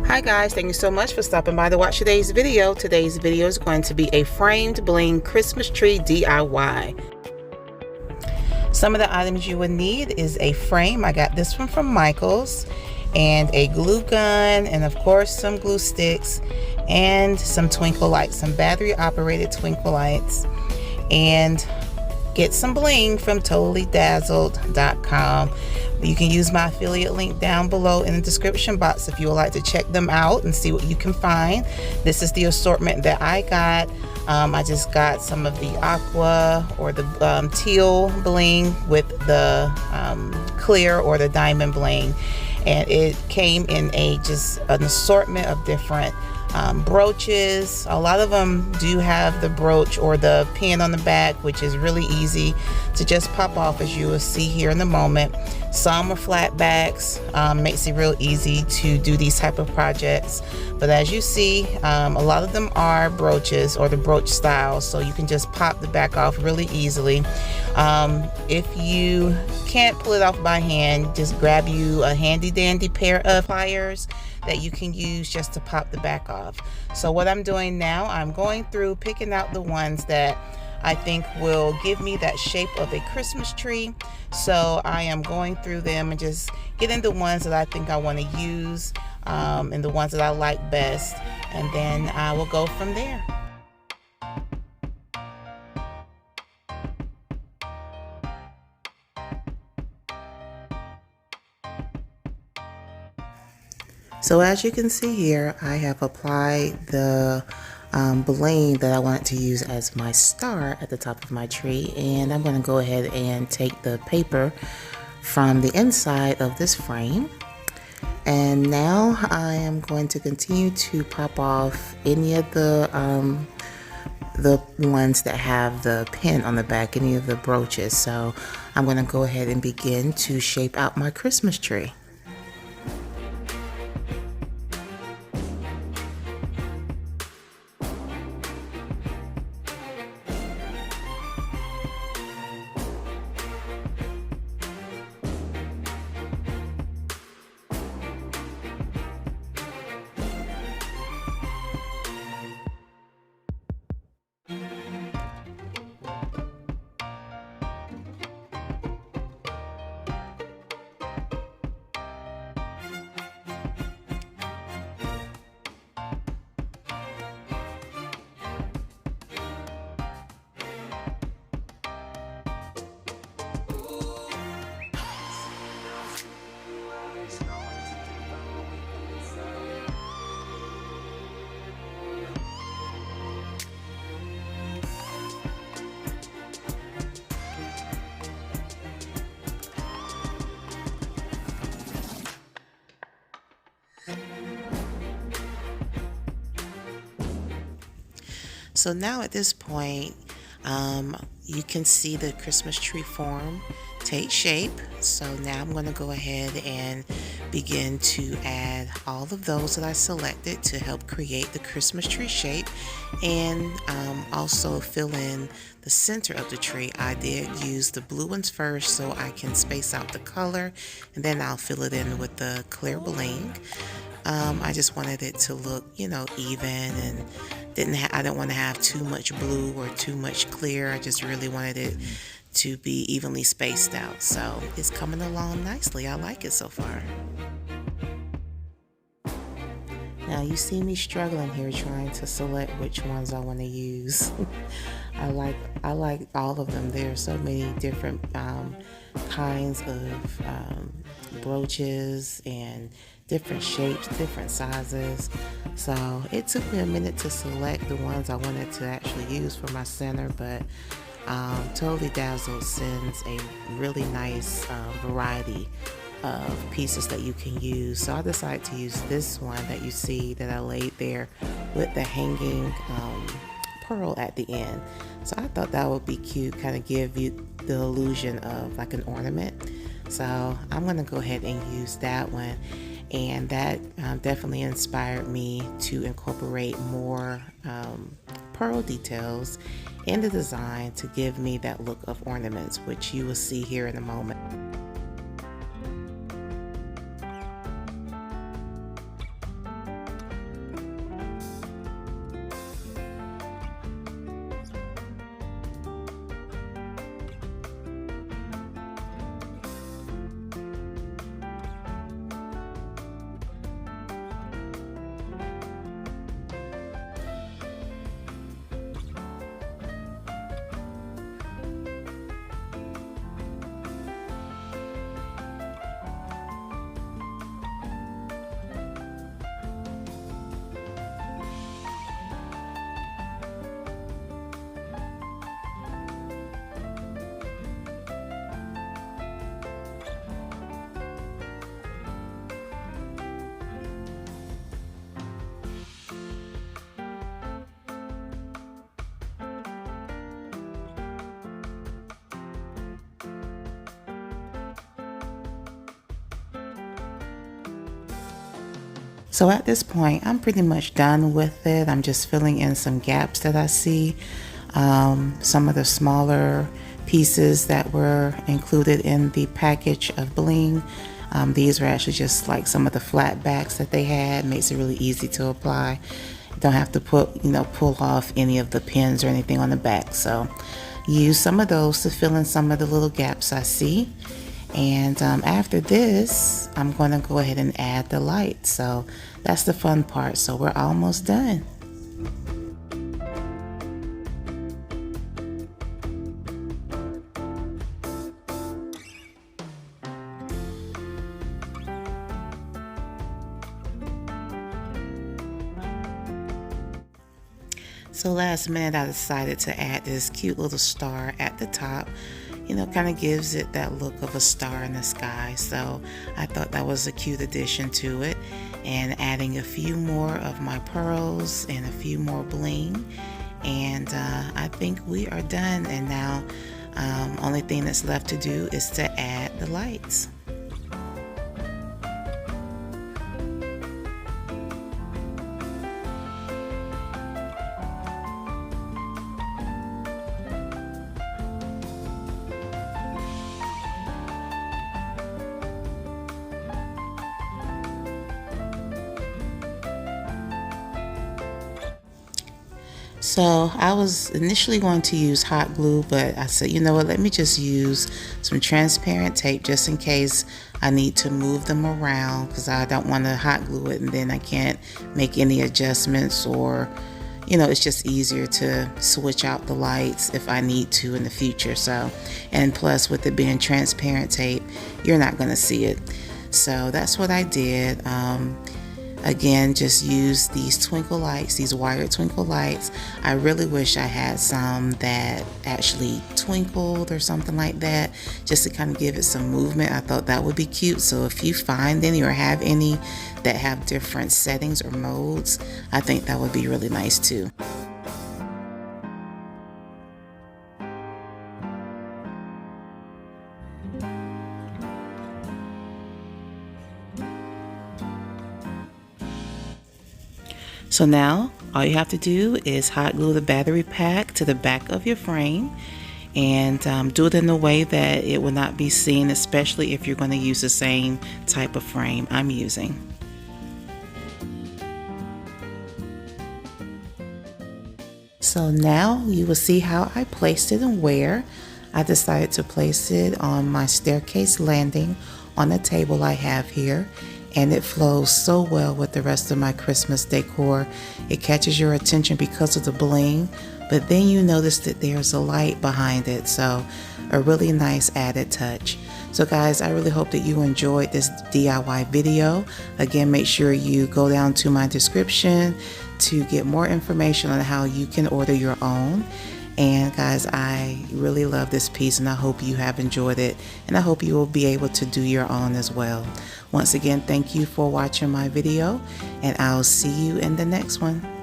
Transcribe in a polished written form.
Hi guys, thank you so much for stopping by to watch today's video. Today's video is going to be a framed bling Christmas tree DIY. Some of the items you would need is a frame. I got this one from Michael's, and a glue gun, and of course some glue sticks, and some twinkle lights, some battery operated twinkle lights, and get some bling from totallydazzled.com. You can use my affiliate link down below in the description box if you would like to check them out and see what you can find. This is the assortment that I got. I just got some of the aqua or the teal bling with the clear or the diamond bling, and it came in just an assortment of different brooches. A lot of them do have the brooch or the pin on the back, which is really easy to just pop off, as you will see here in a moment. Some are flat backs, makes it real easy to do these type of projects. But as you see, a lot of them are brooches or the brooch style, so you can just pop the back off really easily. If you can't pull it off by hand, just grab you a handy dandy pair of pliers that you can use just to pop the back off. So what I'm doing now, I'm going through picking out the ones that I think will give me that shape of a Christmas tree. So I am going through them and just getting the ones that I think I want to use, and the ones that I like best, and then I will go from there. So as you can see here, I have applied the bling that I wanted to use as my star at the top of my tree, and I'm going to go ahead and take the paper from the inside of this frame, and now I am going to continue to pop off any of the ones that have the pin on the back, any of the brooches. So I'm going to go ahead and begin to shape out my Christmas tree. So now at this point, you can see the Christmas tree form take shape. So now I'm going to go ahead and begin to add all of those that I selected to help create the Christmas tree shape, and also fill in the center of the tree. I did use the blue ones first so I can space out the color, and then I'll fill it in with the clear bling. I just wanted it to look, even, and I don't want to have too much blue or too much clear. I just really wanted it to be evenly spaced out. So it's coming along nicely. I like it so far. Now you see me struggling here trying to select which ones I want to use. I like all of them. There are so many different kinds of brooches and different shapes, different sizes. So it took me a minute to select the ones I wanted to actually use for my center, but Totally Dazzled sends a really nice variety of pieces that you can use. So I decided to use this one that you see that I laid there with the hanging pearl at the end. So I thought that would be cute, kind of give you the illusion of like an ornament. So I'm going to go ahead and use that one, and that definitely inspired me to incorporate more pearl details in the design to give me that look of ornaments, which you will see here in a moment. So at this point, I'm pretty much done with it. I'm just filling in some gaps that I see. Some of the smaller pieces that were included in the package of Bling. These are actually just like some of the flat backs that they had. Makes it really easy to apply. Don't have to pull off any of the pins or anything on the back. So use some of those to fill in some of the little gaps I see. And after this, I'm going to go ahead and add the light. So that's the fun part. So we're almost done. So last minute I decided to add this cute little star at the top. Kind of gives it that look of a star in the sky. So I thought that was a cute addition to it. And adding a few more of my pearls and a few more bling. And I think we are done. And now only thing that's left to do is to add the lights. So I was initially going to use hot glue, but I said, you know what, let me just use some transparent tape just in case I need to move them around, because I don't want to hot glue it and then I can't make any adjustments, or it's just easier to switch out the lights if I need to in the future. So, and plus with it being transparent tape, you're not going to see it. So that's what I did. Again, just use these twinkle lights, these wired twinkle lights. I really wish I had some that actually twinkled or something like that, just to kind of give it some movement. I thought that would be cute. So if you find any or have any that have different settings or modes, I think that would be really nice too. So now all you have to do is hot glue the battery pack to the back of your frame, and do it in a way that it will not be seen, especially if you're going to use the same type of frame I'm using. So now you will see how I placed it and where. I decided to place it on my staircase landing on the table I have here. And it flows so well with the rest of my Christmas decor. It catches your attention because of the bling, but then you notice that there's a light behind it, so a really nice added touch. So guys, I really hope that you enjoyed this DIY video. Again, make sure you go down to my description to get more information on how you can order your own. And guys, I really love this piece and I hope you have enjoyed it, and I hope you will be able to do your own as well. Once again, thank you for watching my video, and I'll see you in the next one.